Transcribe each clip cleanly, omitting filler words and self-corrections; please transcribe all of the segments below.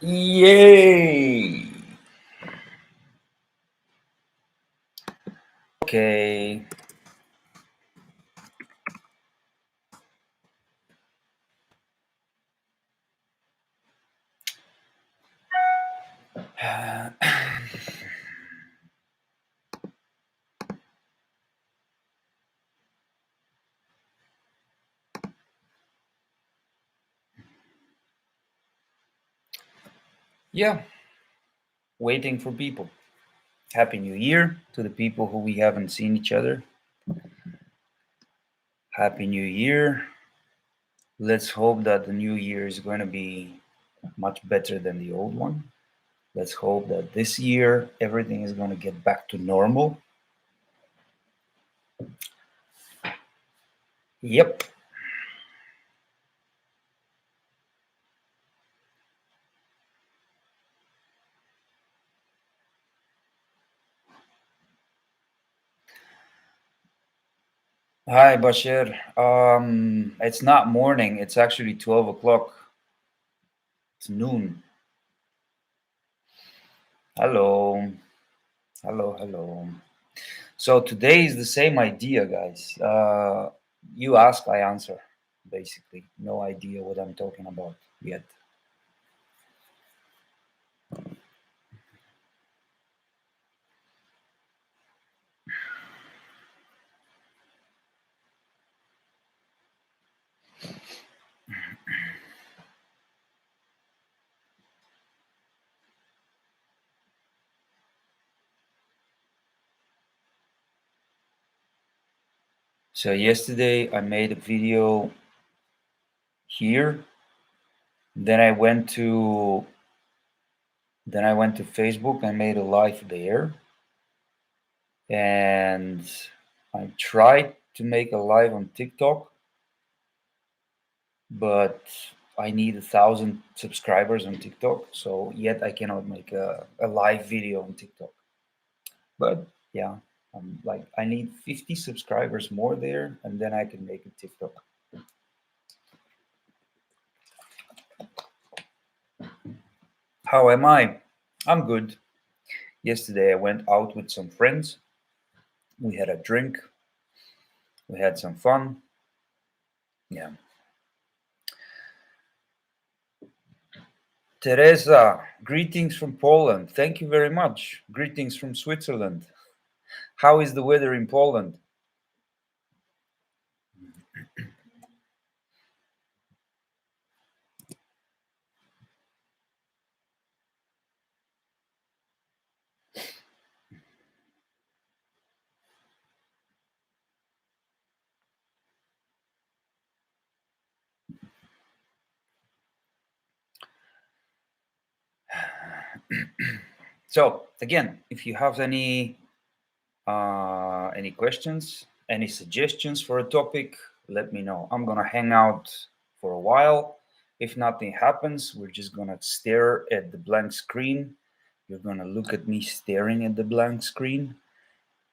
Yay! Okay. Yeah, waiting for people. Happy New Year to the people who we haven't seen each other. Happy New Year. Let's hope that the new year is going to be much better than the old one. Let's hope that this year everything is going to get back to normal. Yep. Hi, Bashir. It's not morning. It's actually 12 o'clock. It's noon. Hello. Hello, hello. So today is the same idea, guys. You ask, I answer, basically. No idea what I'm talking about yet. So yesterday I made a video here. Then I went to Facebook. I made a live there, and I tried to make a live on TikTok, but I need 1,000 subscribers on TikTok. So yet I cannot make a live video on TikTok. But yeah, like I need 50 subscribers more there, and then I can make a TikTok. How am I? I'm good. Yesterday I went out with some friends. We had a drink. We had some fun. Yeah. Teresa, greetings from Poland. Thank you very much. Greetings from Switzerland. How is the weather in Poland? So again, if you have any questions, any suggestions for a topic, let me know. I'm gonna hang out for a while. If nothing happens, we're just gonna stare at the blank screen. You're gonna look at me staring at the blank screen,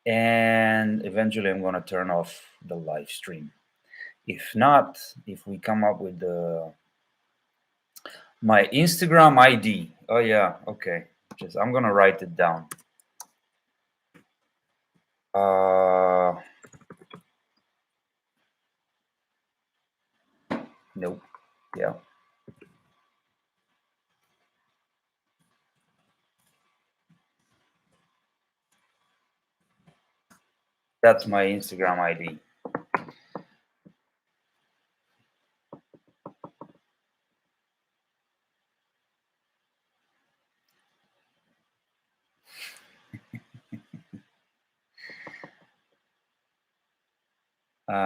and eventually I'm gonna turn off the live stream. If not, if we come up with my Instagram ID. Oh yeah, okay. Just I'm gonna write it down. Uh, nope. Yeah. That's my Instagram ID.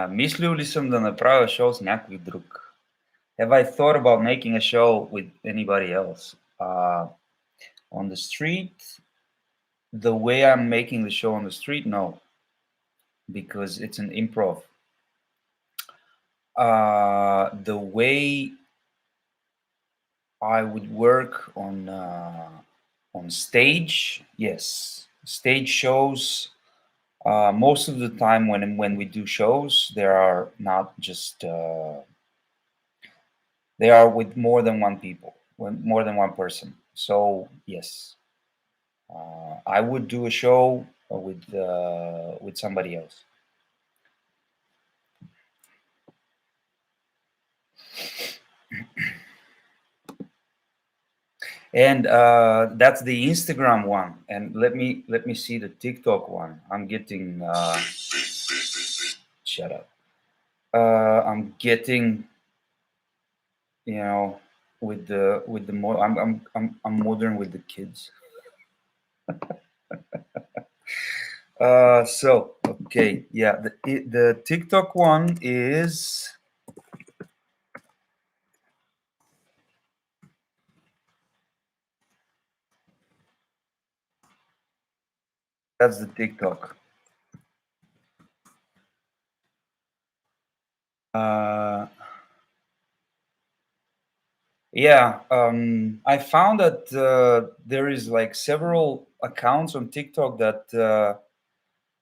Мислил ли съм да направя шоу с някой друг? Have I thought about making a show with anybody else? On the street, the way I'm making the show on the street, no, because it's an improv. The way I would work on stage, yes, stage shows. Most of the time, when we do shows, there are not just they are with more than one people. more than one person. So yes, I would do a show with somebody else. And that's the Instagram one. And let me see the TikTok one. I'm getting shut up. I'm getting, you know, I'm modern with the kids. So okay, yeah, the TikTok one is that's the TikTok. Uh, yeah, I found that there is like several accounts on TikTok that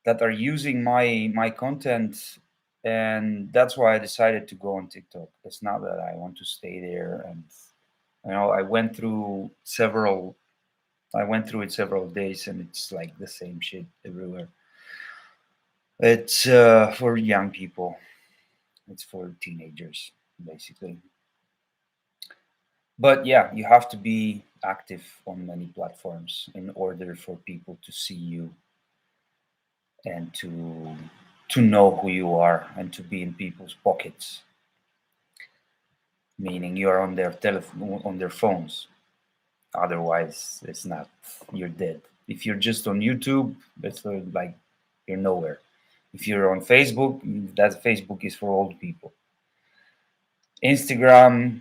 are using my content, and that's why I decided to go on TikTok. It's not that I want to stay there, and I went through several. I went through it several days, and it's like the same shit everywhere. It's for young people. It's for teenagers, basically. But yeah, you have to be active on many platforms in order for people to see you and to know who you are and to be in people's pockets, meaning you are on their telephone, on their phones. Otherwise, it's not. You're dead. If you're just on YouTube, it's like you're nowhere. If you're on Facebook, that Facebook is for old people. Instagram,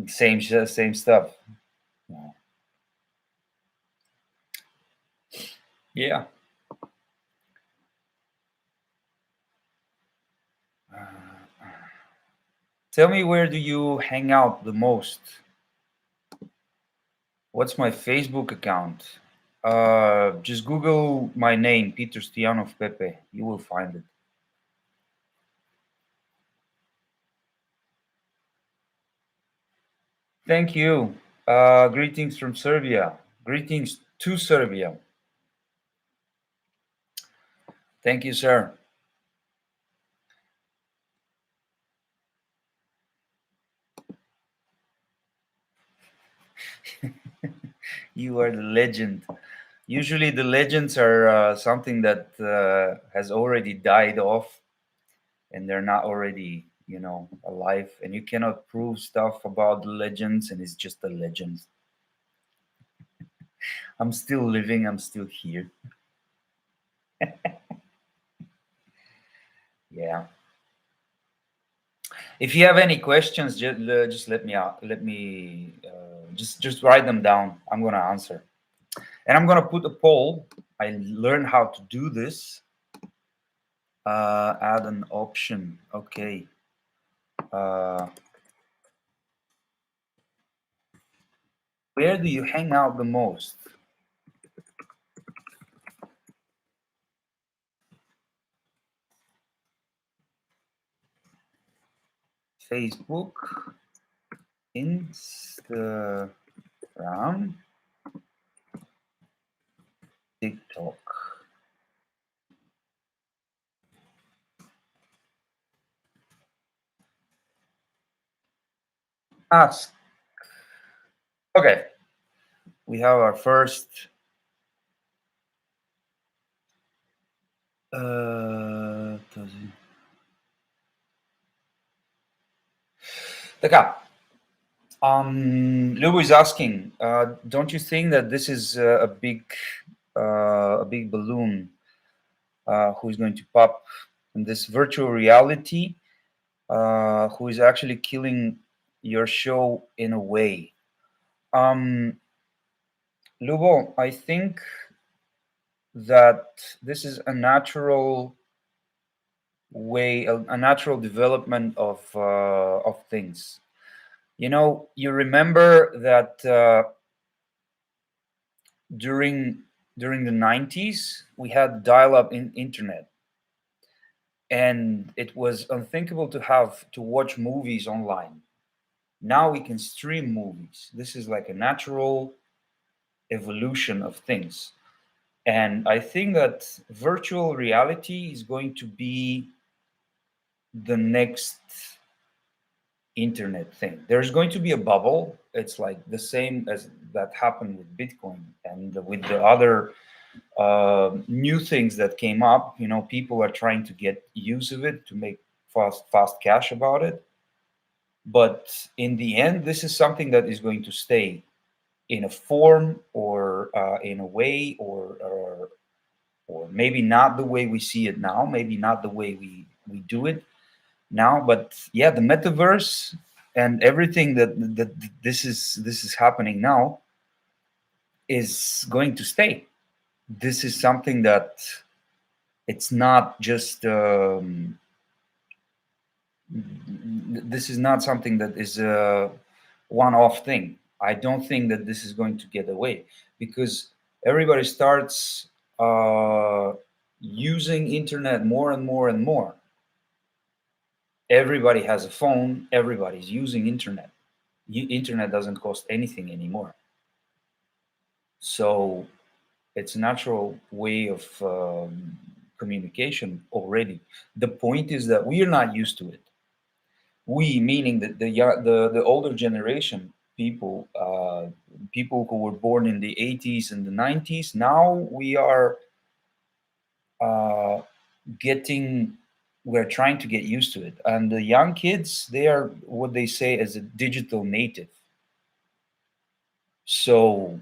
same stuff. Yeah. Tell me, where do you hang out the most? What's my Facebook account? Just Google my name, Peter Stoyanov Pepe. You will find it. Thank you. Greetings from Serbia. Greetings to Serbia. Thank you, sir. You are the legend. Usually, the legends are something that has already died off, and they're not already, alive. And you cannot prove stuff about the legends, and it's just a legend. I'm still living. I'm still here. Yeah. If you have any questions, just let me out. Let me just write them down. I'm gonna answer, and I'm gonna put a poll. I learned how to do this. Add an option. Okay. Uh, where do you hang out the most? Facebook, Instagram, TikTok. Ask. Okay. We have our first. Does it- Така, Lubo is asking, don't you think that this is a big balloon who is going to pop in this virtual reality, who is actually killing your show in a way? Lubo, I think that this is a natural way, a natural development of things. You remember that during during the 90s we had dial-up internet, and it was unthinkable to have to watch movies online. Now we can stream movies. This is like a natural evolution of things. And I think that virtual reality is going to be the next internet thing. There's going to be a bubble. It's like the same as that happened with Bitcoin and with the other new things that came up. You know, people are trying to get use of it to make fast cash about it. But in the end, this is something that is going to stay in a form or in a way, or maybe not the way we see it now, maybe not the way we do it now. But yeah, the metaverse and everything that this is happening now is going to stay. This is something that it's not just this is not something that is a one-off thing. I don't think that this is going to get away because everybody starts using internet more and more and more. Everybody has a phone. Everybody's using internet. Internet doesn't cost anything anymore. So it's a natural way of communication already. The point is that we are not used to it. We, meaning that the older generation people, people who were born in the 80s and the 90s. Now we are uh, getting, we're trying to get used to it, and the young kids, they are what they say as a digital native. So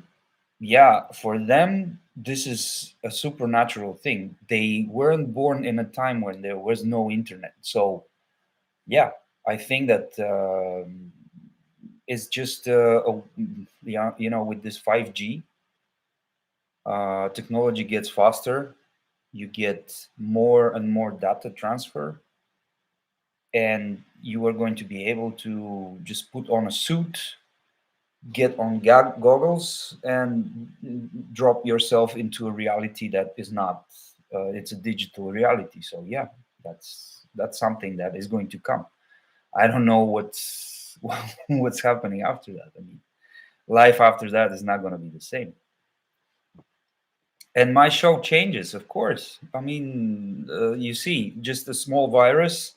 yeah, for them this is a supernatural thing. They weren't born in a time when there was no internet. So yeah, I think that it's just yeah, you know, with this 5G, technology gets faster. You get more and more data transfer, and you are going to be able to just put on a suit, get on goggles, and drop yourself into a reality that is not. It's a digital reality. So yeah, that's something that is going to come. I don't know what's what's happening after that. I mean, life after that is not going to be the same. And my show changes, of course. I mean, you see, just a small virus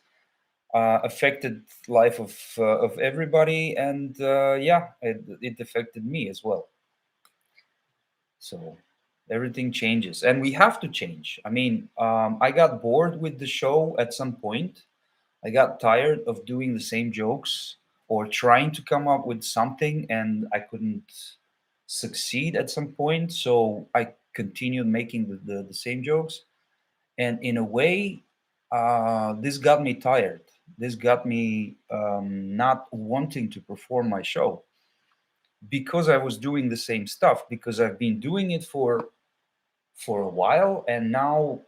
affected life of everybody, and yeah, it affected me as well. So everything changes, and we have to change. I mean, I got bored with the show at some point. I got tired of doing the same jokes or trying to come up with something, and I couldn't succeed at some point. So I continued making the same jokes. And in a way, this got me tired. This got me not wanting to perform my show because I was doing the same stuff, because I've been doing it for a while. And now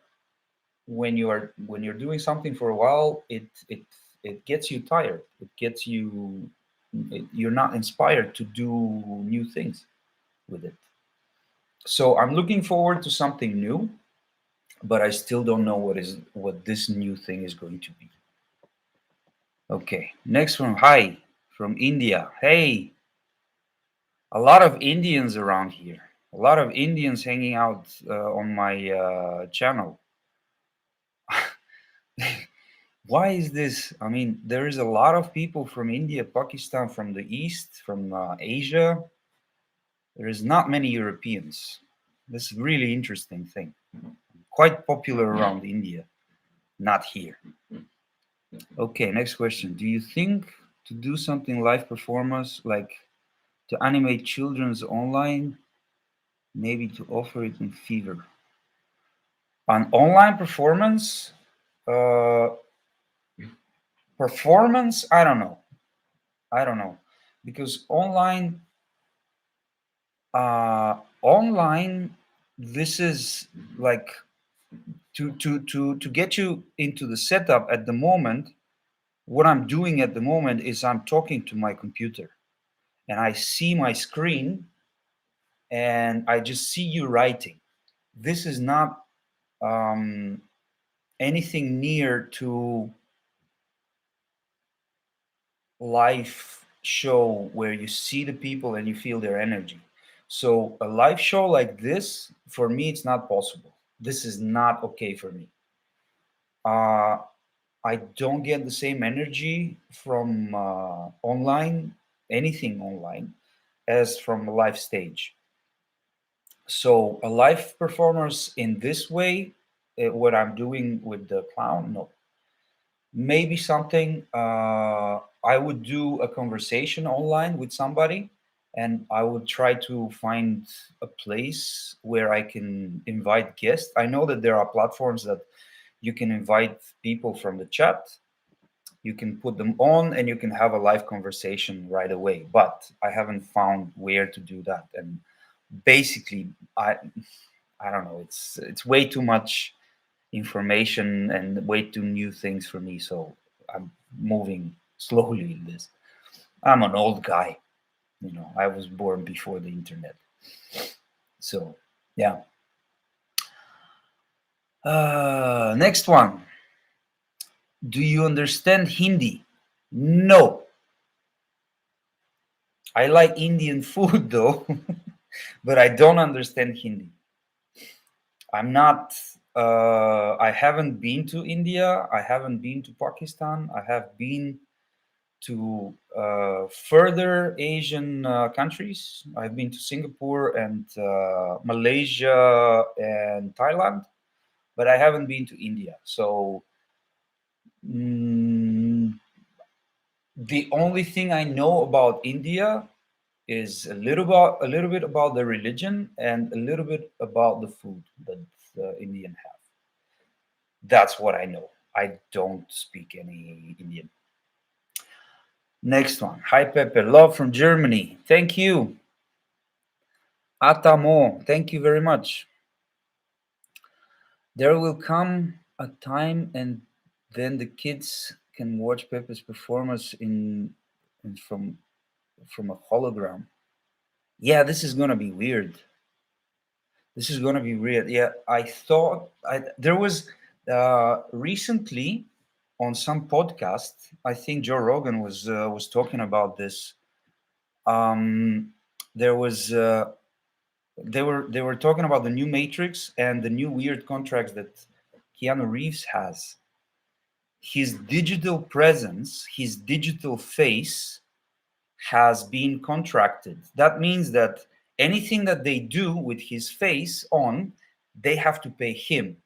when you're doing something for a while, it gets you tired. It gets you, you're not inspired to do new things with it. So I'm looking forward to something new, but I still don't know what this new thing is going to be. Okay, next one. Hi, from India. Hey, a lot of Indians around here. A lot of Indians hanging out on my channel. Why is this? I mean, there is a lot of people from India, Pakistan, from the East, from Asia. There is not many Europeans. This is a really interesting thing. Quite popular around India, not here. Okay, next question. Do you think to do something live performance, like to animate children's online, maybe to offer it in Fever? An online performance? Uh, performance? I don't know. I don't know. Because online, this is like to get you into the setup at the moment. What I'm doing at the moment is I'm talking to my computer, and I see my screen, and I just see you writing. This is not um, anything near to live show where you see the people and you feel their energy. So a live show like this, for me, it's not possible. This is not okay for me. Uh, I don't get the same energy from online, anything online, as from a live stage. So a live performance in this way, what I'm doing with the clown, no. Maybe something I would do a conversation online with somebody, and I would try to find a place where I can invite guests. I know that there are platforms that you can invite people from the chat, you can put them on, and you can have a live conversation right away. But I haven't found where to do that. And basically, I don't know. It's way too much information and way too new things for me. So I'm moving slowly in this. I'm an old guy. I was born before the internet. So yeah. Next one. Do you understand Hindi? No. I like Indian food though, but I don't understand Hindi. I'm not. I haven't been to India. I haven't been to Pakistan. I have been to further Asian countries. I've been to Singapore and Malaysia and Thailand, but I haven't been to India. So mm, the only thing I know about India is a little bit about the religion and a little bit about the food that the Indian have. That's what I know. I don't speak any Indian. Next one. Hi Pepe, love from Germany. Thank you. Atamo, thank you very much. There will come a time and then the kids can watch Pepe's performance in from a hologram. Yeah, this is gonna be weird. This is gonna be weird. Yeah, I thought there was recently on some podcast. I think Joe Rogan was talking about this. Um, there was they were talking about the new Matrix and the new weird contracts that Keanu Reeves has. His digital presence, his digital face has been contracted. That means that anything that they do with his face on, they have to pay him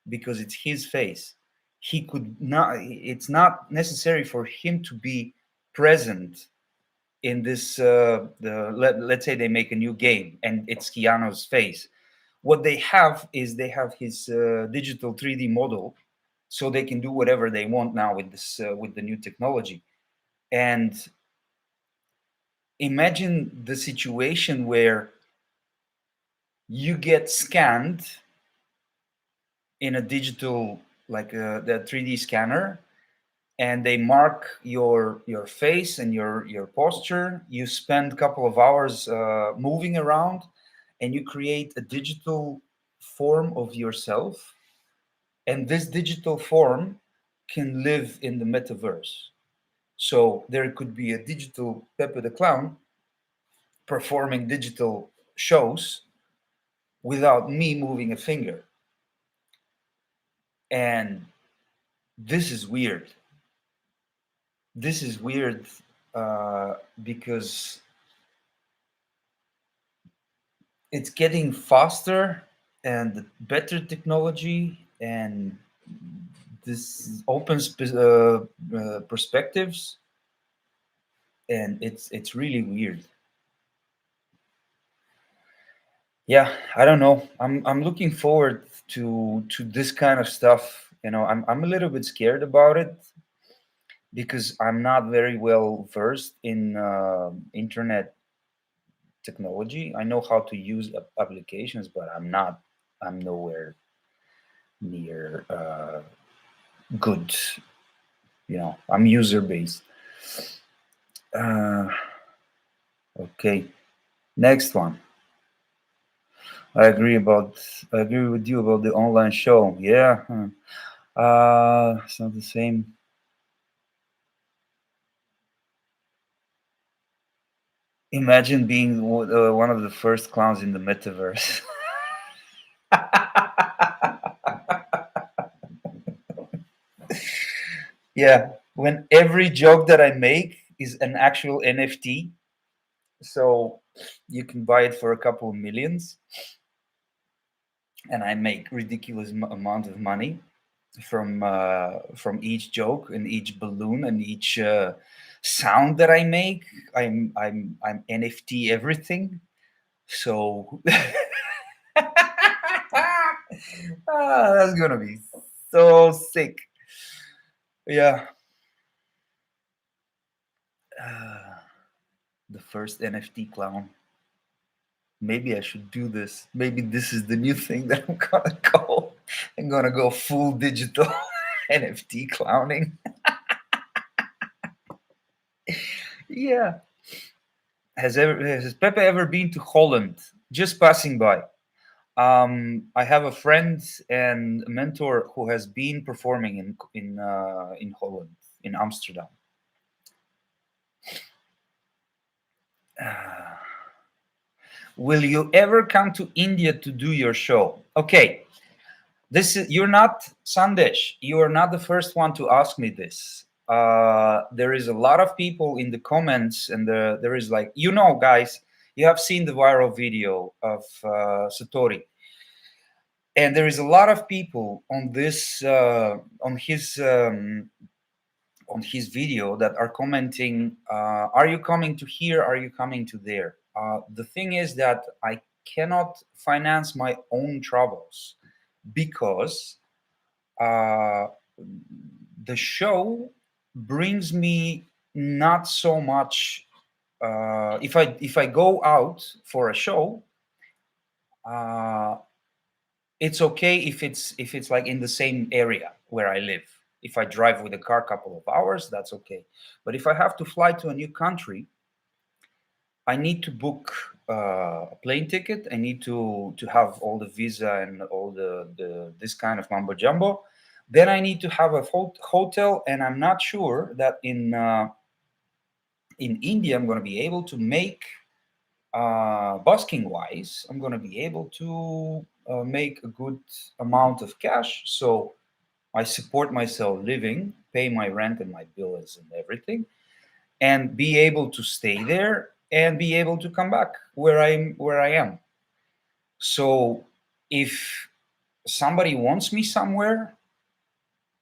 because it's his face. He could not, it's not necessary for him to be present in this let's say they make a new game and it's Keanu's face. What they have is they have his digital 3D model, so they can do whatever they want now with this with the new technology. And imagine the situation where you get scanned in a digital, like the 3D scanner, and they mark your face and your posture. You spend a couple of hours moving around, and you create a digital form of yourself. And this digital form can live in the metaverse. So there could be a digital Pepe the Clown performing digital shows without me moving a finger. And this is weird. This is weird because it's getting faster and better technology, and this opens perspectives, and it's really weird. Yeah, I don't know. I'm looking forward to this kind of stuff. I'm a little bit scared about it because I'm not very well versed in internet technology. I know how to use applications, but I'm nowhere near good. I'm user based. Uh, okay, next one. I agree about. I agree with you about the online show. Yeah, it's not the same. Imagine being one of the first clowns in the metaverse. Yeah, when every joke that I make is an actual NFT, so you can buy it for a couple of millions, and I make ridiculous amount of money from each joke and each balloon and each sound that I make. I'm NFT everything. So that's gonna be so sick. Yeah. Uh, the first NFT clown. Maybe I should do this. Maybe this is the new thing that I'm gonna go. I'm gonna go full digital NFT clowning. Yeah. Has Pepe ever been to Holland? Just passing by. I have a friend and a mentor who has been performing in Holland, in Amsterdam. Will you ever come to India to do your show? Okay, this is you're not Sandesh. You are not the first one to ask me this. There is a lot of people in the comments, and there is like guys. You have seen the viral video of Satori, and there is a lot of people on this on his video that are commenting, are you coming to here, are you coming to there? The thing is that I cannot finance my own travels because uh, the show brings me not so much. If I go out for a show, uh, it's okay if it's like in the same area where I live. If I drive with a car a couple of hours, that's okay. But if I have to fly to a new country, I need to book a plane ticket. I need to have all the visa and all the this kind of mambo jumbo. Then I need to have a hotel, and I'm not sure that in India I'm going to be able to make busking wise. I'm going to be able to make a good amount of cash. So I support myself living, pay my rent and my bills and everything, and be able to stay there and be able to come back where I am. So if somebody wants me somewhere,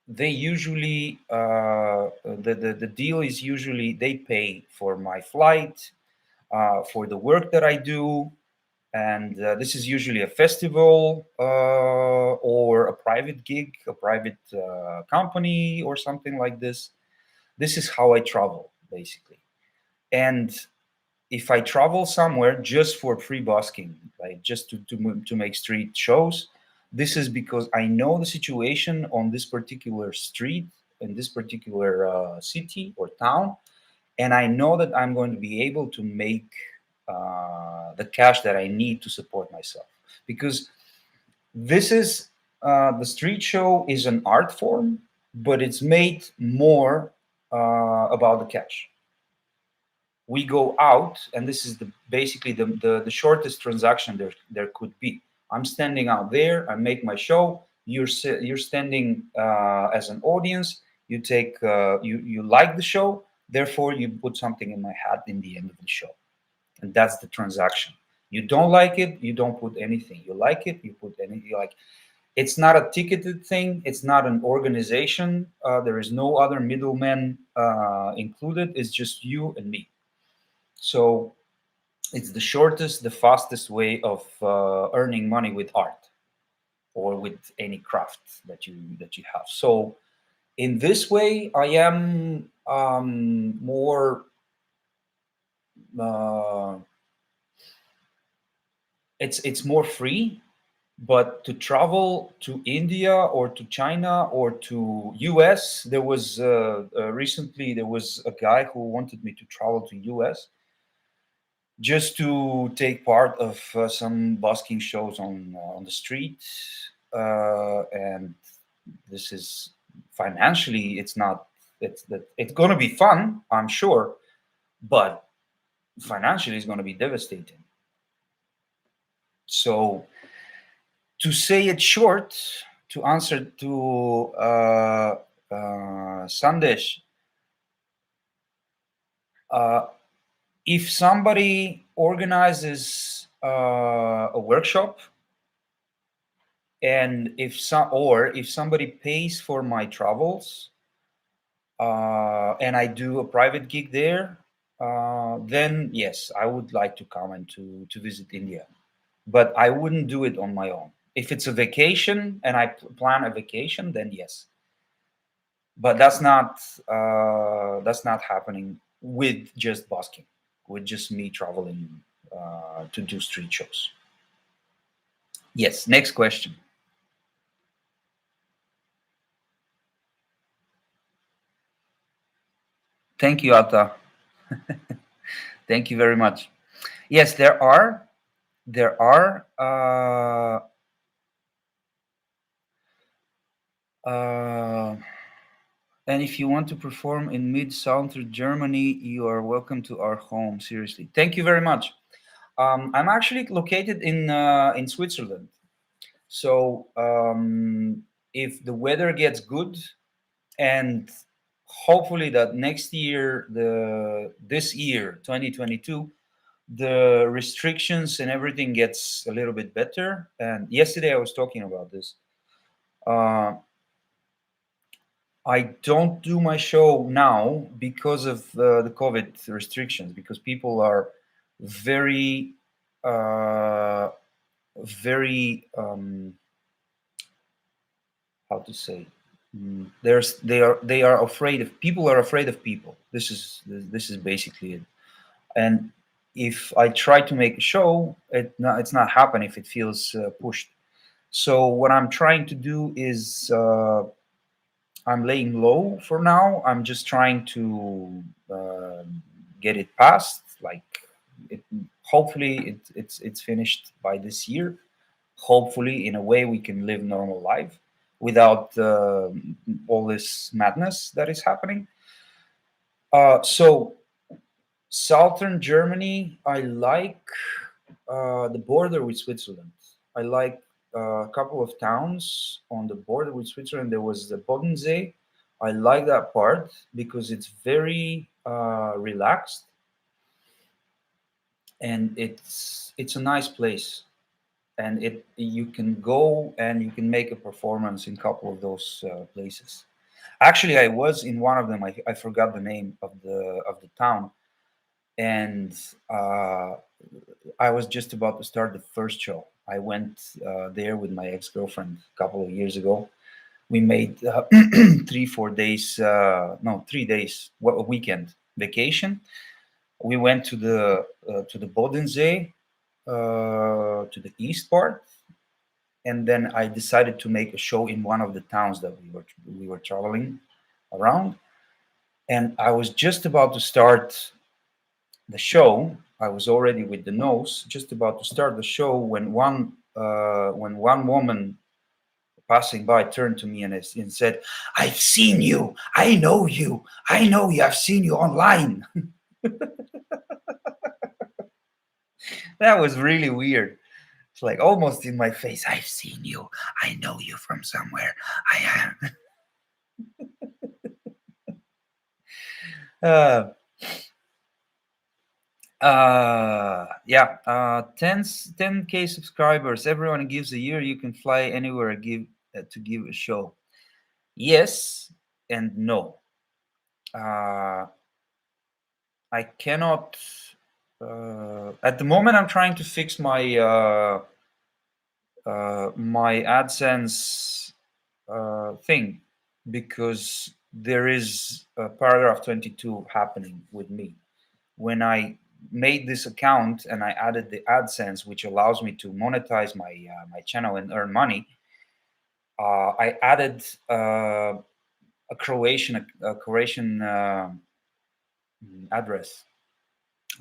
they usually the deal is usually they pay for my flight, for the work that I do, and this is usually a festival or a private gig, a private company or something like this. This is how I travel basically. And if I travel somewhere just for free busking, like just to make street shows, this is because I know the situation on this particular street in this particular city or town, and I know that I'm going to be able to make the cash that I need to support myself. Because this is the street show is an art form, but it's made more about the cash. We go out, and this is basically the shortest transaction there could be. I'm standing out there, I make my show, you're standing as an audience, you take you like the show, therefore you put something in my hat in the end of the show, and that's the transaction. You don't like it, you don't put anything. You like it, you put anything. Like, it's not a ticketed thing, it's not an organization, there is no other middleman included, it's just you and me. So it's the shortest, the fastest way of earning money with art or with any craft that you have. So in this way, I am more. Uh, it's more free, but to travel to India or to China or to US, there was recently there was a guy who wanted me to travel to US just to take part of some busking shows on the street, and this is financially it's not it's that it's going to be fun, I'm sure, but financially is going to be devastating. So to say it short, to answer to Sandesh, uh, if somebody organizes a workshop, and if somebody pays for my travels, and I do a private gig there, then yes, I would like to come and to visit India. But I wouldn't do it on my own. If it's a vacation and I plan a vacation, then yes. But that's not happening with just busking, with just me traveling to do street shows. Yes. Next question. Thank you, Atta. Thank you very much. Yes, there are uh, and if you want to perform in mid-southern Germany, you are welcome to our home. Seriously, thank you very much. I'm actually located in Switzerland, so if the weather gets good, and hopefully that next year, this year 2022, the restrictions and everything gets a little bit better. And yesterday I was talking about this. Uh, I don't do my show now because of the COVID restrictions, because people are very, uh, very, how to say, they are afraid of people. Are afraid of people. This is basically it. And if I try to make a show, it's not happening if it feels pushed. So what I'm trying to do is I'm laying low for now. I'm just trying to get it passed. Like, it, hopefully it's finished by this year. Hopefully, in a way, we can live normal life without all this madness that is happening. So southern Germany, I like the border with Switzerland. I like a couple of towns on the border with Switzerland. There was the Bodensee. I like that part because it's very relaxed, and it's a nice place. And you can go and you can make a performance in a couple of those places. Actually, I was in one of them. I forgot the name of the town, and I was just about to start the first show. I went there with my ex-girlfriend a couple of years ago. We made 3 4 days, no, 3 days, a weekend vacation. We went to the Bodensee, to the east part, and then I decided to make a show in one of the towns that we were traveling around. And I was just about to start the show. I was already with the nose, just about to start the show, when one woman passing by turned to me and said, "I've seen you. I know you. I know you. I've seen you online." That was really weird. It's like almost in my face. "I've seen you. I know you from somewhere. I am." Uh, yeah. 10K subscribers. Everyone gives a year. You can fly anywhere. To give a show. Yes and no. Uh, I cannot. At the moment, I'm trying to fix my AdSense thing, because there is a paragraph 22 happening with me. When I made this account and I added the AdSense, which allows me to monetize my channel and earn money, I added a Croatian address.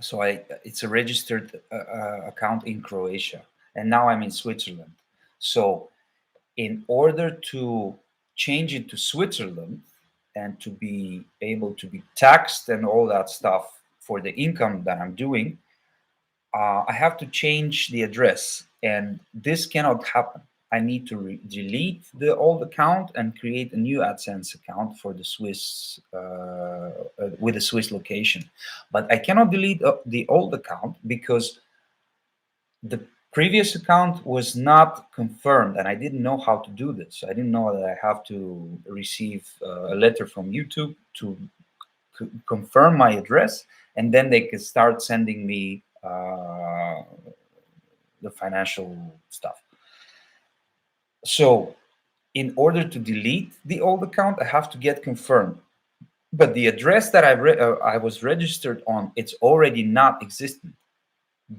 So it's a registered account in Croatia, and now I'm in Switzerland. So in order to change it to Switzerland and to be able to be taxed and all that stuff, for the income that I'm doing, I have to change the address, and this cannot happen. I need to delete the old account and create a new AdSense account for the Swiss with a Swiss location. But I cannot delete the old account because the previous account was not confirmed, and I didn't know how to do this. I didn't know that I have to receive a letter from YouTube to confirm my address, and then they could start sending me the financial stuff. So in order to delete the old account, I have to get confirmed. But the address that I was registered on, it's already not existent.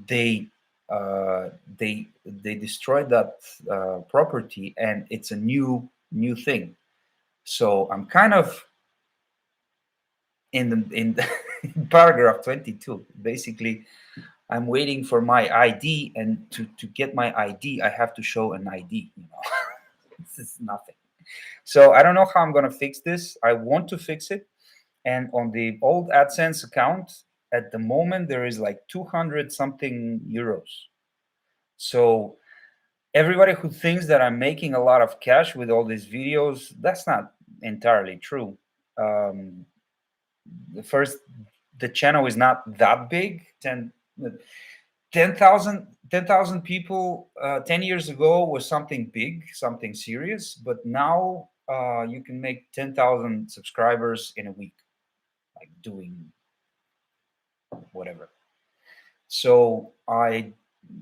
They they destroyed that property, and it's a new thing. So I'm kind of in paragraph 22. Basically, I'm waiting for my ID, and to get my ID, I have to show an ID. This is nothing. So I don't know how I'm gonna fix this. I want to fix it, and on the old AdSense account, at the moment there is like 200 something euros. So everybody who thinks that I'm making a lot of cash with all these videos, that's not entirely true. Um, First, the channel is not that big. 10,000 people 10 years ago was something big, something serious, but now you can make 10,000 subscribers in a week, like doing whatever. So I'm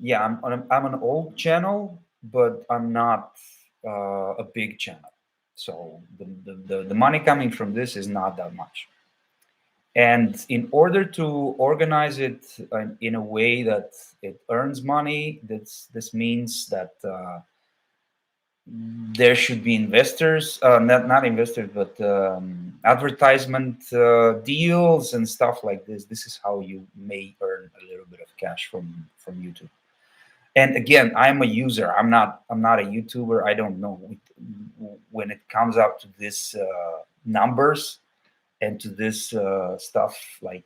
an old channel, but I'm not a big channel. So the money coming from this is not that much. And in order to organize it in a way that it earns money, this means that there should be investors, not investors, but advertisement deals and stuff like this. This is how you may earn a little bit of cash from YouTube. And again, I'm a user. I'm not a YouTuber. I don't know when it comes up to this numbers and to this stuff like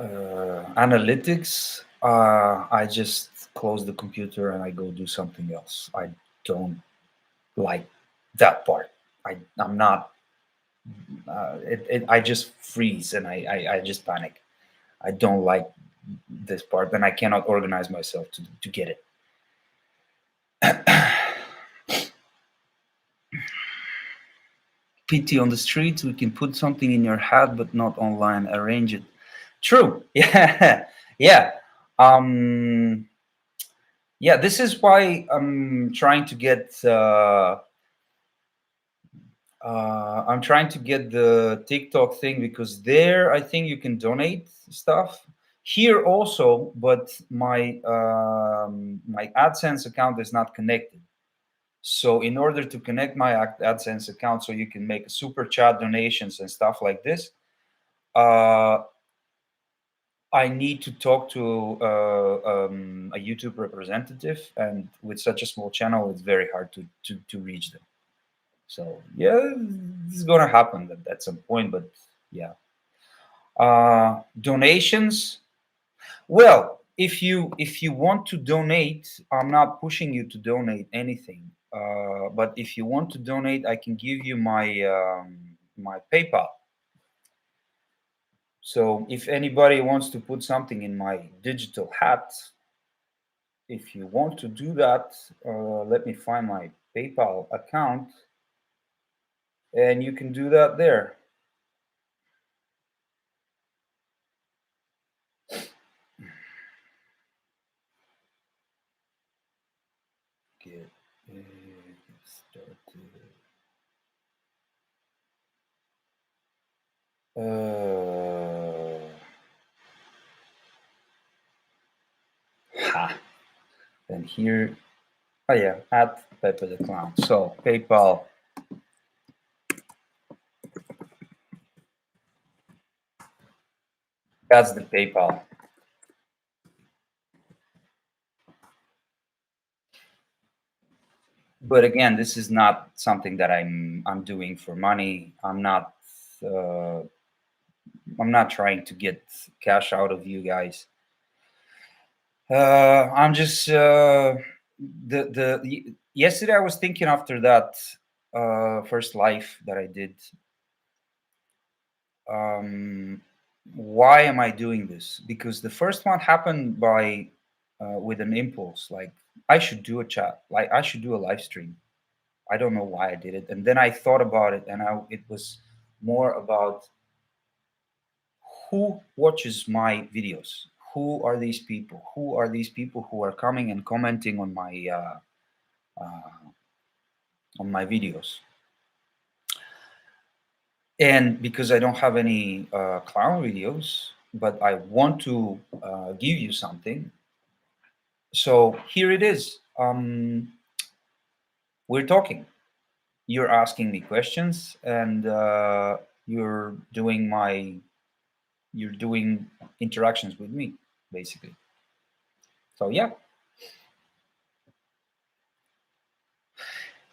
analytics. I just close the computer and I go do something else. I don't like that part. I'm not. I just freeze and I just panic. I don't like this part, and I cannot organize myself to get it. PT on the streets, we can put something in your hat, but not online. Arrange it. True. Yeah. Yeah. Yeah. This is why I'm trying to get. I'm trying to get the TikTok thing, because there I think you can donate stuff. Here also, but my AdSense account is not connected. So in order to connect my AdSense account, so you can make super chat donations and stuff like this, I need to talk to a YouTube representative, and with such a small channel, it's very hard to reach them. So yeah, this is gonna happen at some point, but yeah. Donations. Well, if you want to donate, I'm not pushing you to donate anything. But if you want to donate, I can give you my PayPal. So if anybody wants to put something in my digital hat, if you want to do that, let me find my PayPal account, and you can do that there. Get started. Ha. And here, oh yeah, at Pepe the Clown. So PayPal. That's the PayPal. But again, this is not something that I'm doing for money. Uh, I'm not trying to get cash out of you guys. I'm just yesterday I was thinking after that first live that I did. Um, why am I doing this? Because the first one happened by with an impulse, like I should do a chat, like I should do a live stream. I don't know why I did it, and then I thought about it, and it was more about who watches my videos. Who are these people? Who are these people who are coming and commenting uh, on my videos? And because I don't have any clown videos, but I want to give you something. So here it is. We're talking. You're asking me questions, and you're doing my you're doing interactions with me, basically. So yeah.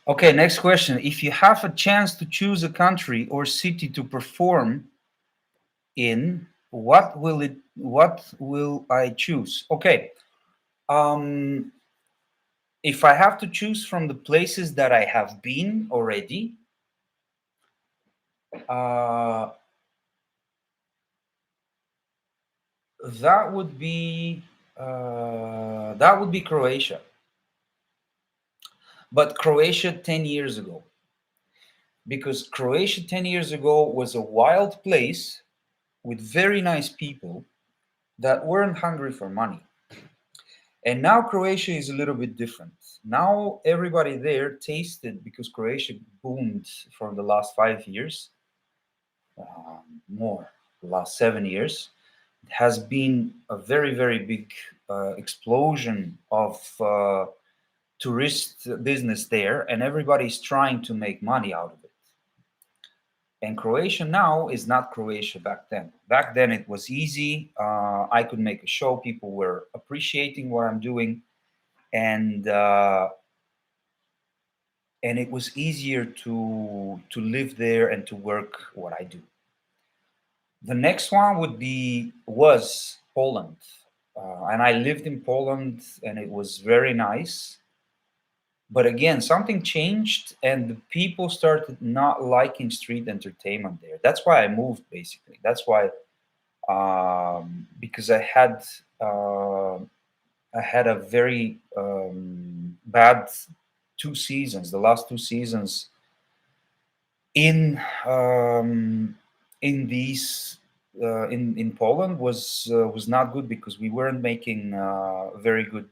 Okay, next question. If you have a chance to choose a country or city to perform in, what will I choose? Okay. Um, if I have to choose from the places that I have been already, uh, that would be Croatia. But Croatia 10 years ago, because Croatia 10 years ago was a wild place with very nice people that weren't hungry for money. And now Croatia is a little bit different. Now everybody there tasted, because Croatia boomed for the last 5 years, more, the last 7 years. It has been a very, very big explosion of tourist business there, and everybody's trying to make money out of it. And Croatia now is not Croatia back then. Back then it was easy. I could make a show. People were appreciating what I'm doing, and it was easier to live there and to work what I do. The next one was Poland, and I lived in Poland, and it was very nice. But again, something changed, and the people started not liking street entertainment there. That's why I moved, basically. That's why, because uh, I had a very bad 2 seasons. The last 2 seasons in these in Poland was not good, because we weren't making very good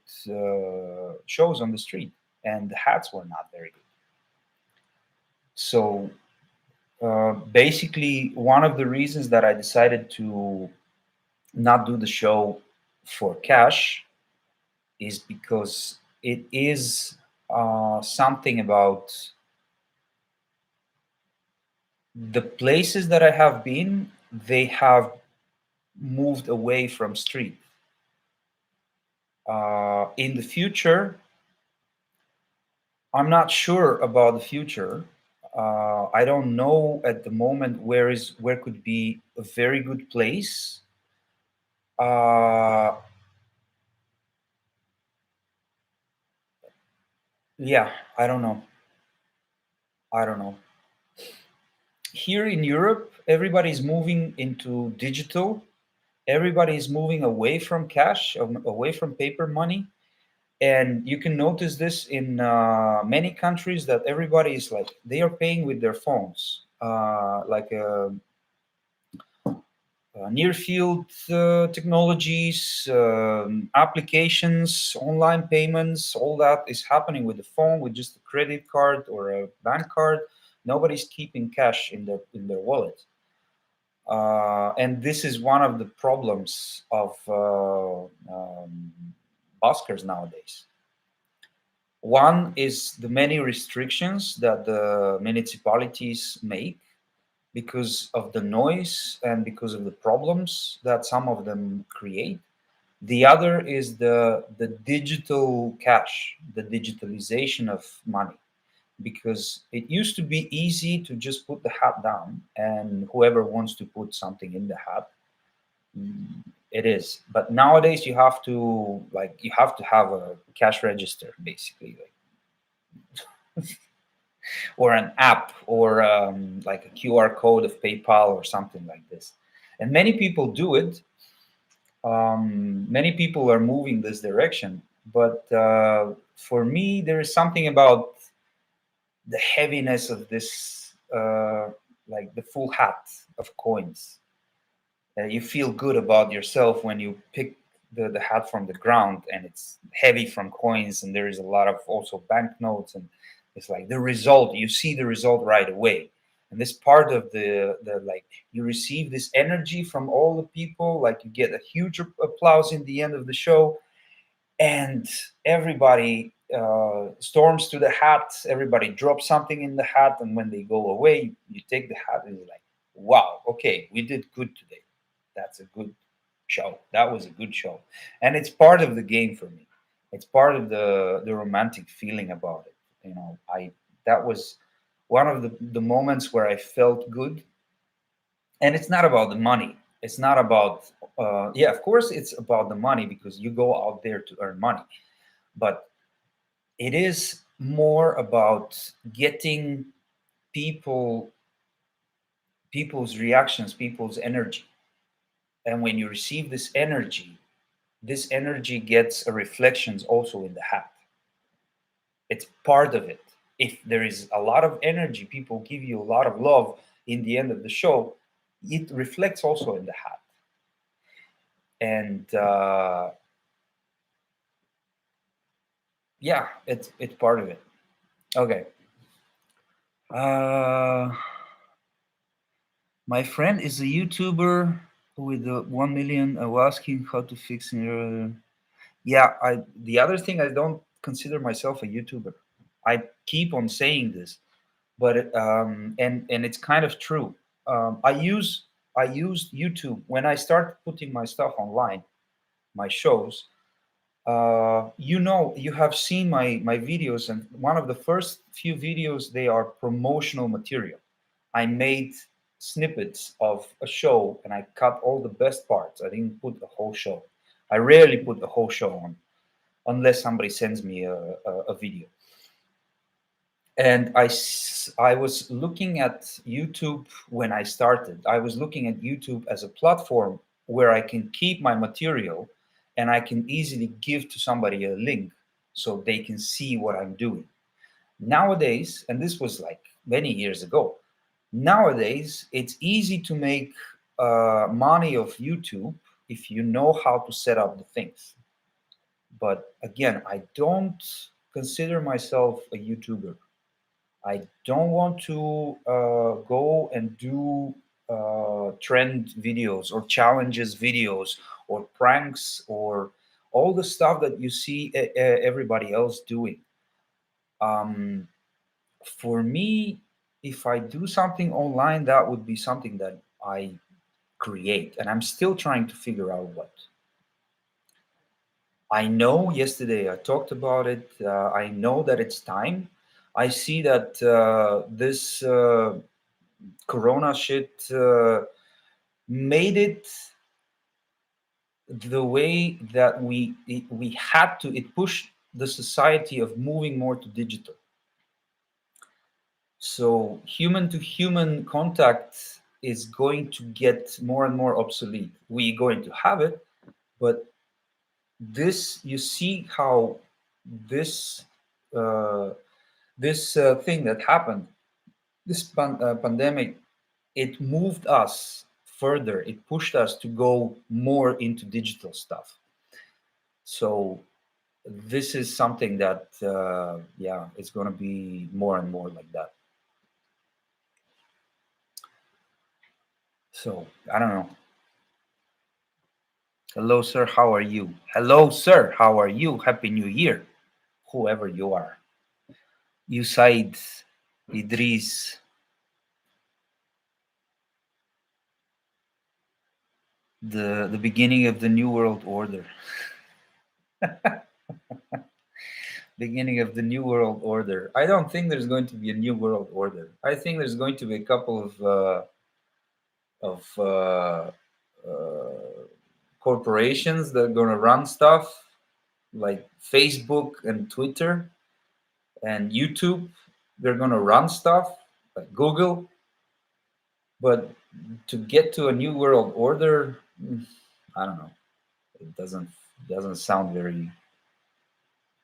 shows on the street, and the hats were not very good. So basically, one of the reasons that I decided to not do the show for cash is because it is something about the places that I have been. They have moved away from street. In the future, I'm not sure about the future. I don't know at the moment where could be a very good place. Uh, yeah, I don't know. I don't know. Here in Europe, everybody's moving into digital. Everybody is moving away from cash, away from paper money. And you can notice this in many countries, that everybody is like, they are paying with their phones, like near field technologies, applications, online payments. All that is happening with the phone, with just a credit card or a bank card. Nobody's keeping cash in their wallet. And this is one of the problems of buskers nowadays. One is the many restrictions that the municipalities make, because of the noise and because of the problems that some of them create. The other is the digital cash, the digitalization of money. because it used to be easy to just put the hat down and whoever wants to put something in the hat, it is. But nowadays you have to have a cash register basically, like, or an app, or like a QR code of PayPal or something like this. And many people do it. Many people are moving this direction, but for me, there is something about the heaviness of this, like the full hat of coins. You feel good about yourself when you pick the hat from the ground and it's heavy from coins, and there is a lot of also banknotes, and it's like the result, you see the result right away. And this part of the like, you receive this energy from all the people, like you get a huge applause in the end of the show, and everybody storms to the hat, everybody drops something in the hat, and when they go away, you take the hat and you're like, wow, okay, we did good today. That's a good show. That was a good show. And it's part of the game for me. It's part of the romantic feeling about it. I that was one of the moments where I felt good. And it's not about the money. It's not about yeah, of course it's about the money because you go out there to earn money. But it is more about getting people people's reactions, people's energy. And when you receive this energy gets a reflections also in the hat. It's part of it. If there is a lot of energy, people give you a lot of love in the end of the show, it reflects also in the hat. And yeah, it's part of it. Okay. Uh, my friend is a YouTuber with 1 million. I was asking how to fix your. Yeah, I. The other thing, I don't consider myself a YouTuber. I keep on saying this, but and it's kind of true. I used YouTube when I started putting my stuff online, my shows. You have seen my videos, and one of the first few videos, they are promotional material. I made snippets of a show and I cut all the best parts. I didn't put the whole show. I rarely put the whole show on unless somebody sends me a video. And I was looking at YouTube when I started. I was looking at YouTube as a platform where I can keep my material and I can easily give to somebody a link so they can see what I'm doing. Nowadays, and this was like many years ago, nowadays it's easy to make money of YouTube if you know how to set up the things. But again, I don't consider myself a YouTuber. I don't want to go and do trend videos or challenges videos or pranks or all the stuff that you see everybody else doing. Um, for me, if I do something online, that would be something that I create, and I'm still trying to figure out what. I know yesterday I talked about it. I know that it's time. I see that this Corona shit made it the way that we had to. It pushed the society of moving more to digital. So human to human contact is going to get more and more obsolete. We're going to have it, but this, you see how this uh, this thing that happened, this pandemic, it moved us further. It pushed us to go more into digital stuff. So this is something that yeah, it's going to be more and more like that. So I don't know. Hello, sir. How are you? Hello, sir. How are you? Happy New Year, whoever you are. You Said, Idris, the beginning of the new world order. Beginning of the new world order. I don't think there's going to be a new world order. I think there's going to be a couple of corporations that are going to run stuff like Facebook and Twitter and YouTube. They're going to run stuff like Google, but to get to a new world order, I don't know. It doesn't sound very.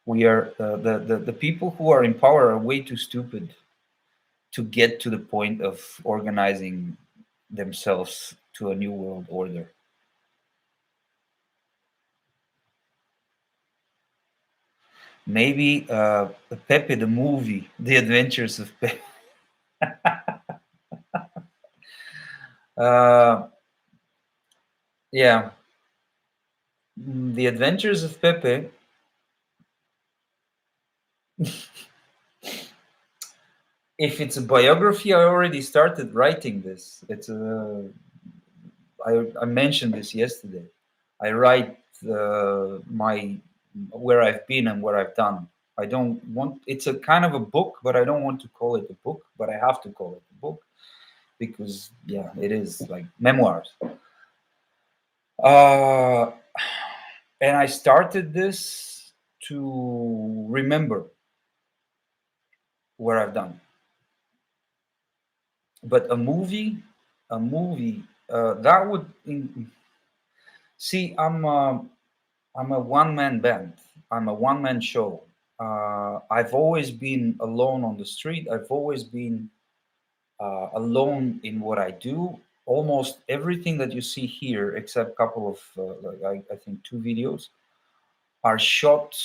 We are the people who are in power are way too stupid to get to the point of organizing themselves to a new world order. Maybe Pepe the movie, The Adventures of Pepe. Uh, yeah, The Adventures of Pepe. If it's a biography, I already started writing this. I mentioned this yesterday. I write my where I've been and what I've done. I don't want it's a kind of a book, but I don't want to call it a book, but I have to call it a book because yeah, it is like memoirs. Uh, and I started this to remember what I've done. But a movie that would see. I'm a one man band. I'm a one man show. I've always been alone on the street. I've always been alone in what I do. Almost everything that you see here, except a couple of, I think, two videos, are shot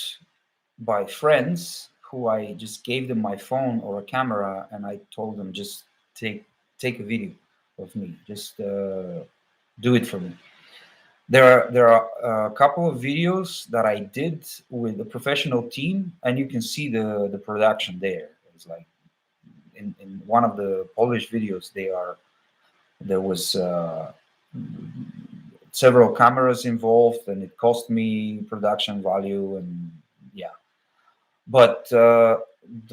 by friends who I just gave them my phone or a camera, and I told them just take take a video of me. Just do it for me. There are a couple of videos that I did with a professional team, and you can see the production there. It's like in one of the Polish videos, there was several cameras involved, and it cost me production value, and yeah. But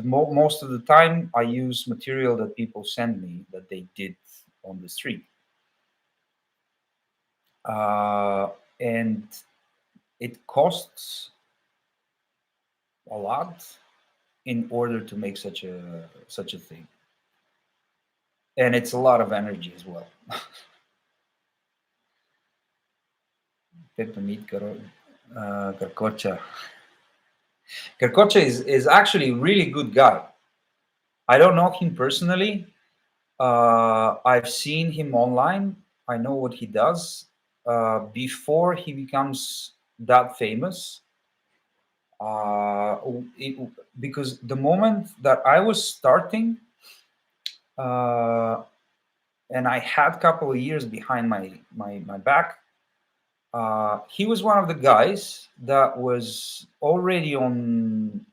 most of the time, I use material that people send me that they did on the street, uh, and it costs a lot in order to make such a thing, and it's a lot of energy as well. Pepe meet Karkocha. Karkocha is actually a really good guy. I don't know him personally. I've seen him online. I know what he does. Before he becomes that famous, uh, it, because the moment that I was starting, uh, and I had a couple of years behind my back. He was one of the guys that was already on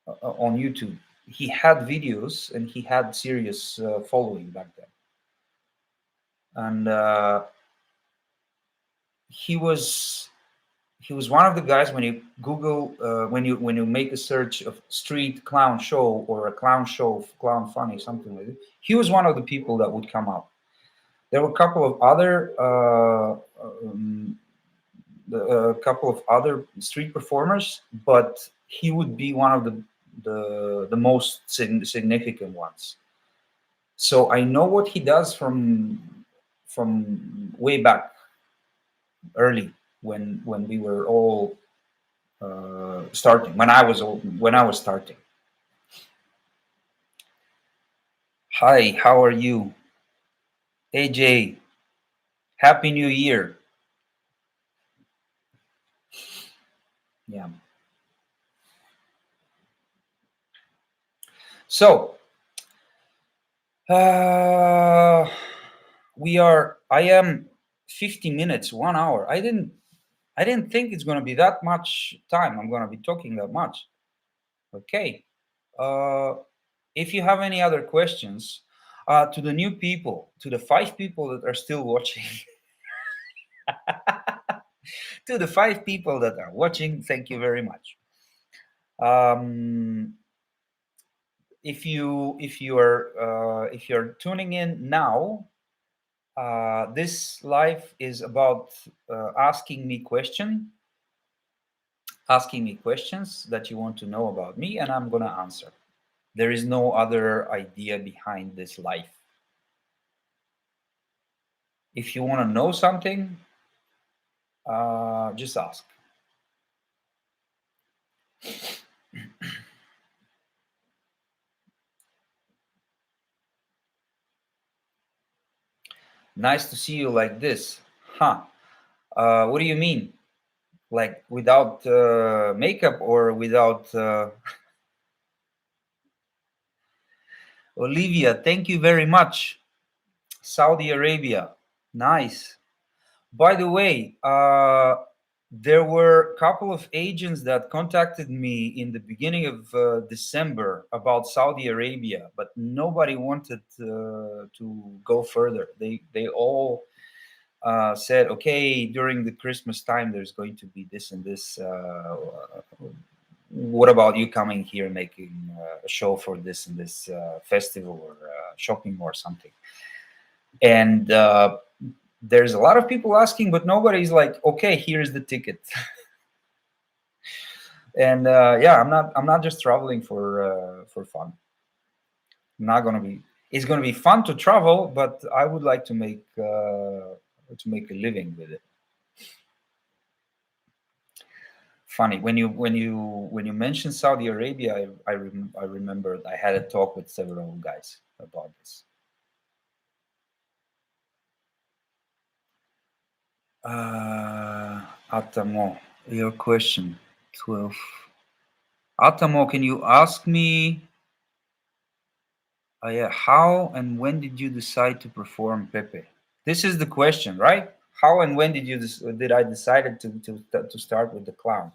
YouTube. He had videos and he had serious following back then, and he was he was one of the guys when you Google when you make a search of street clown show or a clown show, clown funny, something like that. He was one of the people that would come up. There were a couple of other a couple of other street performers, but he would be one of the most significant ones. So I know what he does from way back early when we were all starting when I was starting. Hi, how are you, AJ? Happy New Year. Yeah. So I am 50 minutes, 1 hour. I didn't think it's going to be that much time. I'm going to be talking that much. Okay. Uh, if you have any other questions, to the new people, to the 5 people that are still watching, To the 5 people that are watching, thank you very much. Um, if you're tuning in now, this live is about asking me questions that you want to know about me, and I'm gonna answer. There is no other idea behind this life. If you want to know something, just ask. Nice to see you like this. Huh. What do you mean? Like without makeup or without Olivia, thank you very much. Saudi Arabia. Nice. By the way, there were a couple of agents that contacted me in the beginning of December about Saudi Arabia, but nobody wanted to go further. They all said, okay, during the Christmas time, there's going to be this and this. What about you coming here making a show for this and this festival or shopping or something? And there's a lot of people asking, but nobody's like, okay, here's the ticket. And yeah, I'm not just traveling for fun. I'm not gonna be. It's gonna be fun to travel, but I would like to make a living with it. Funny when you mentioned Saudi Arabia, I remembered I had a talk with several guys about this. Atamo, your question 12. Atamo, can you ask me? Yeah, how and when did you decide to perform Pepe? This is the question, right? How and when did I decided to start with the clown?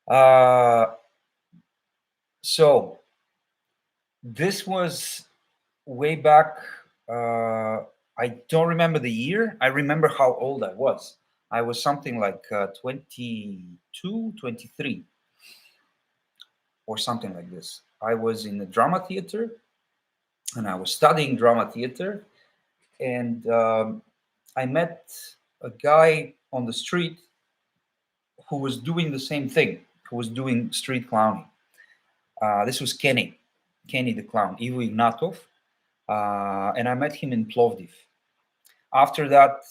Uh, so this was way back. I don't remember the year. I remember how old I was. I was something like 22, 23, or something like this. I was in the drama theater and I was studying drama theater. And I met a guy on the street who was doing the same thing, who was doing street clowning. This was Kenny the clown, Ivo Ignatov. And I met him in Plovdiv. After that,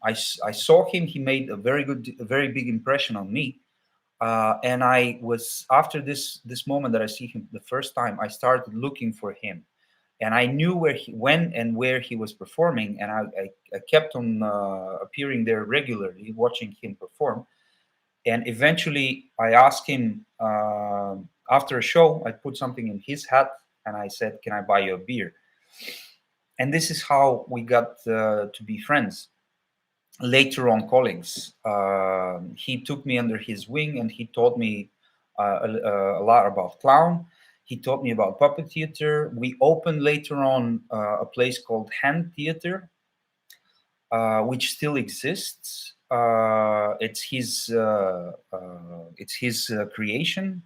I saw him. He made a very big impression on me. And I was after this moment that I see him the first time, I started looking for him, and I knew when and where he was performing, and I kept on appearing there regularly, watching him perform. And eventually, I asked him after a show. I put something in his hat, and I said, "Can I buy you a beer?" And this is how we got to be friends. Later on, colleagues. He took me under his wing, and he taught me a lot about clown. He taught me about puppet theater. We opened later on a place called Hand Theater, which still exists. It's his creation,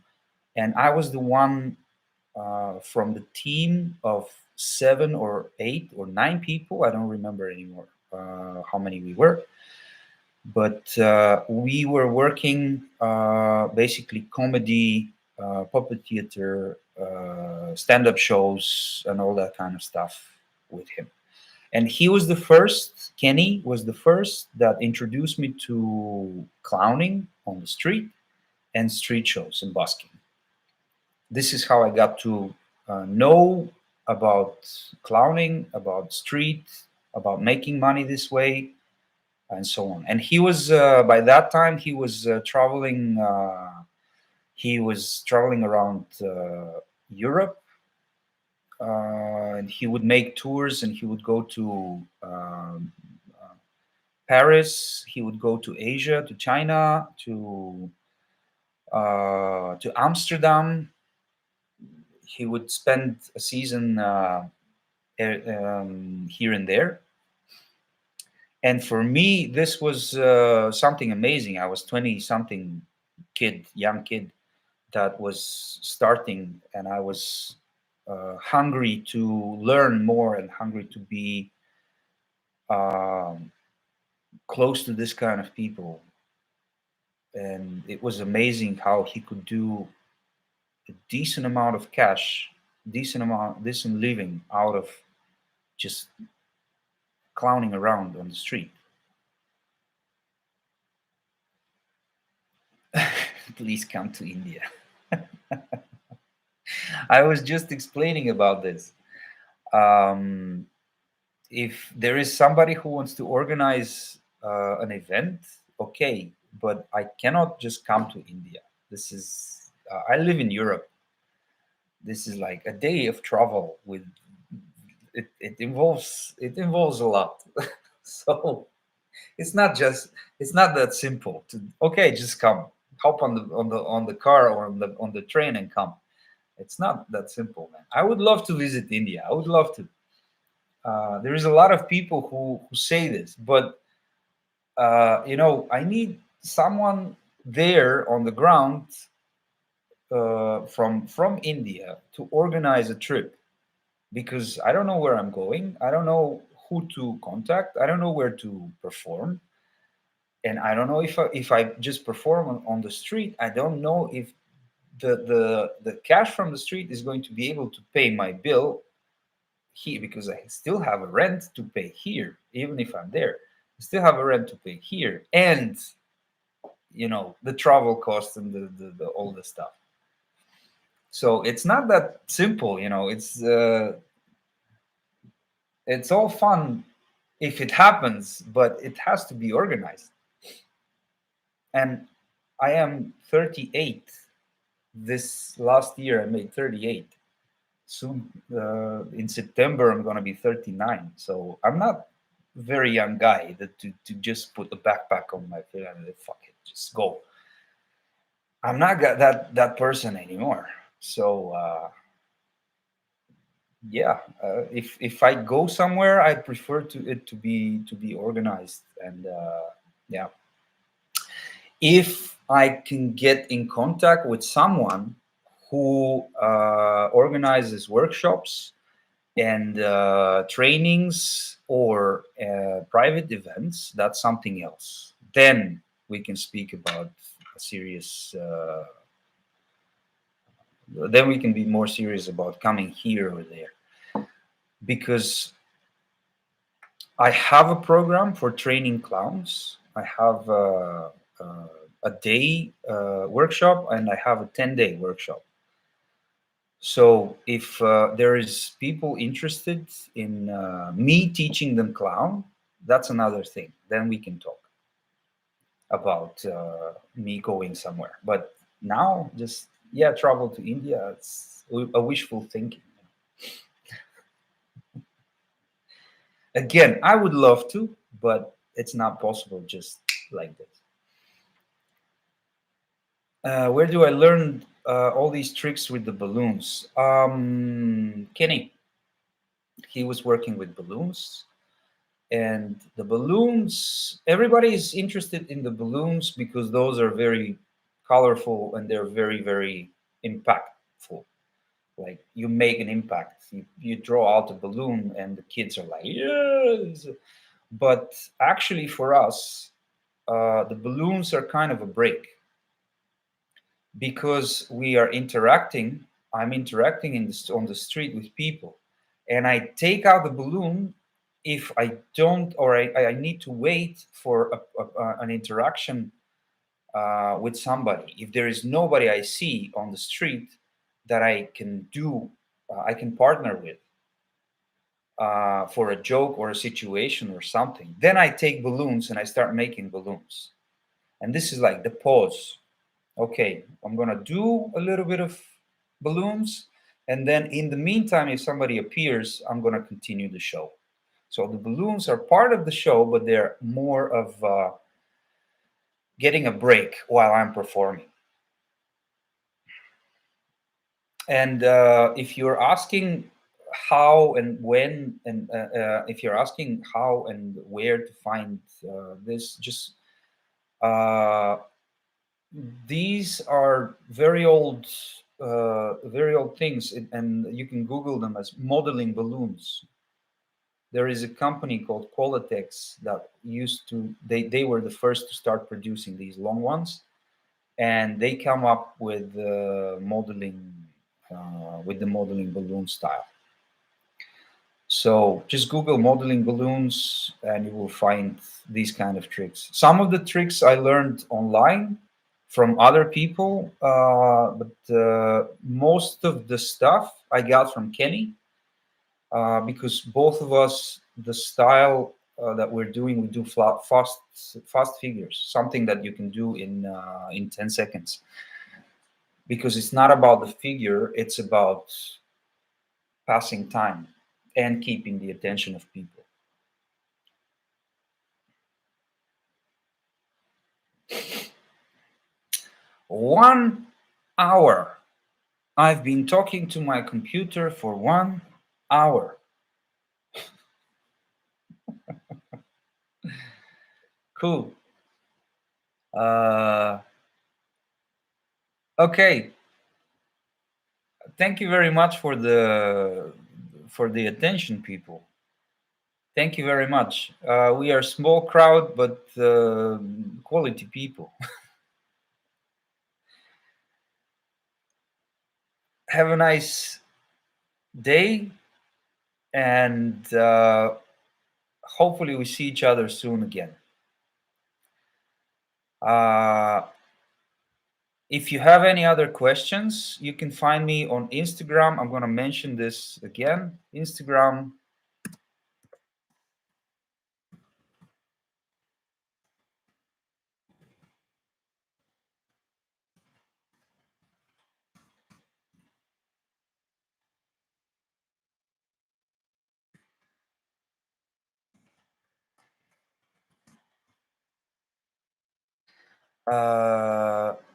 and I was the one from the team of 7 or 8 or 9 people. I don't remember anymore how many we were, but we were working basically comedy, puppet theater, stand-up shows, and all that kind of stuff with him. And he was the first. Kenny was the first that introduced me to clowning on the street and street shows and busking. This is how I got to know about clowning, about street, about making money this way, and so on. And he was by that time he was traveling. He was traveling around Europe, and he would make tours, and he would go to Paris. He would go to Asia, to China, to Amsterdam. He would spend a season here and there. And for me, this was something amazing. I was 20 something kid, young kid that was starting, and I was hungry to learn more and hungry to be um, close to this kind of people. And it was amazing how he could do a decent amount of cash, decent living out of just clowning around on the street. Please come to India. I was just explaining about this. Um, if there is somebody who wants to organize an event, okay, but I cannot just come to India. This is, I live in Europe. This is like a day of travel with it involves a lot. So it's not that simple to, okay, just come, hop on the car or on the train and come. It's not that simple, man. I would love to visit India. I would love to. There is a lot of people who say this, but I need someone there on the ground from India to organize a trip, because I don't know where I'm going. I don't know who to contact. I don't know where to perform, and I don't know if I just perform on the street. I don't know if the cash from the street is going to be able to pay my bill here, because I still have a rent to pay here, even if I'm there. I still have a rent to pay here, and the travel cost and the all the stuff. So it's not that simple. It's all fun if it happens, but it has to be organized. And I am 38. This last year I made 38. Soon in September I'm going to be 39. So I'm not a very young guy to just put a backpack on my feet and fuck it, just go. I'm not that person anymore. So yeah, if I go somewhere, I prefer it to be organized. And yeah, if I can get in contact with someone who organizes workshops and trainings or private events, that's something else. Then we can speak about a serious. Then we can be more serious about coming here or there, because I have a program for training clowns. I have a day workshop, and I have a 10-day workshop. So if there is people interested in me teaching them clown, that's another thing. Then we can talk about me going somewhere. But now, just yeah, travel to India. It's a wishful thinking. Again, I would love to, but it's not possible just like this. Where do I learn all these tricks with the balloons? Kenny, he was working with balloons, and the balloons, everybody is interested in the balloons because those are very colorful and they're very, very impactful. Like, you make an impact. You draw out a balloon and the kids are like, yes. But actually, for us, the balloons are kind of a break, because we are interacting. I'm interacting on the street with people, and I take out the balloon if I don't, or I need to wait for an interaction with somebody. If there is nobody I see on the street that I can partner with for a joke or a situation or something, then I take balloons and I start making balloons. And this is like the pause. Okay, I'm gonna do a little bit of balloons, and then in the meantime, if somebody appears, I'm gonna continue the show. So the balloons are part of the show, but they're more of getting a break while I'm performing. And if you're asking how and when, and if you're asking how and where to find this, just uh, these are very old things, and you can Google them as modeling balloons. There is a company called Qualitex that used to they were the first to start producing these long ones, and they come up with the modeling balloon style. So just Google modeling balloons and you will find these kind of tricks. Some of the tricks I learned online from other people, but most of the stuff I got from Kenny, because both of us, the style that we're doing, we do fast figures, something that you can do in 10 seconds. Because it's not about the figure, it's about passing time and keeping the attention of people. 1 hour. I've been talking to my computer for 1 hour. Cool. Okay. Thank you very much for the attention, people. Thank you very much. We are a small crowd, but quality people. Have a nice day, and hopefully we see each other soon again. If you have any other questions, you can find me on Instagram. I'm going to mention this again. Instagram.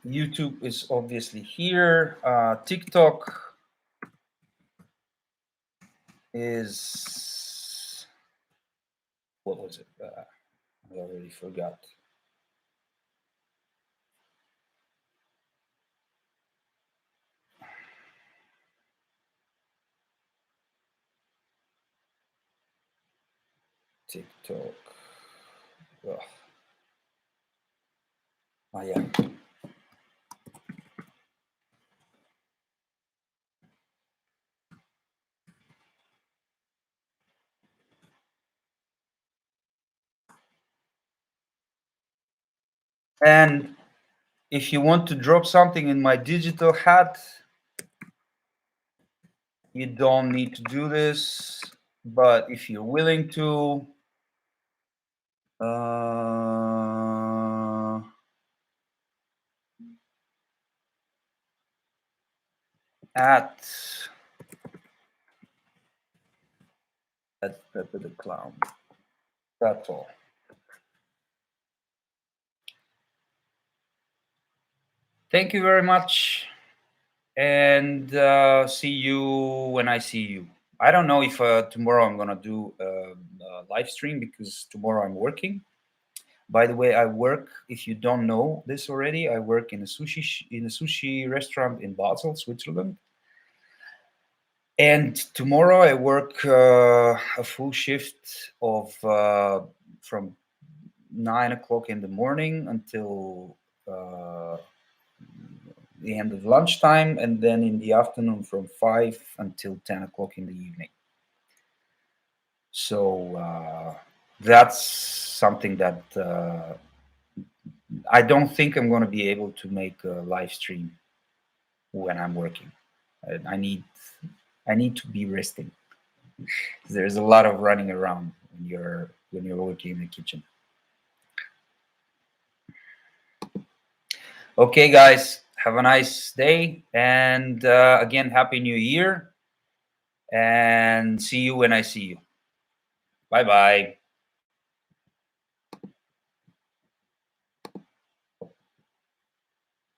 YouTube is obviously here. TikTok is, what was it? I already forgot. TikTok. Ugh. Oh, yeah. And if you want to drop something in my digital hat, you don't need to do this. But if you're willing to, at Pepe the Clown. That's all. Thank you very much, and see you when I see you. I don't know if tomorrow I'm gonna do a live stream because tomorrow I'm working. By the way, I work. If you don't know this already, I work in a sushi restaurant in Basel, Switzerland. And tomorrow I work a full shift of from 9 o'clock in the morning until the end of lunchtime, and then in the afternoon from 5 until 10 o'clock in the evening. So that's something that I don't think I'm going to be able to make a live stream when I'm working. I need to be resting. There's a lot of running around when you're working in the kitchen. Okay, guys, have a nice day, and again, happy New Year, and see you when I see you. Bye bye.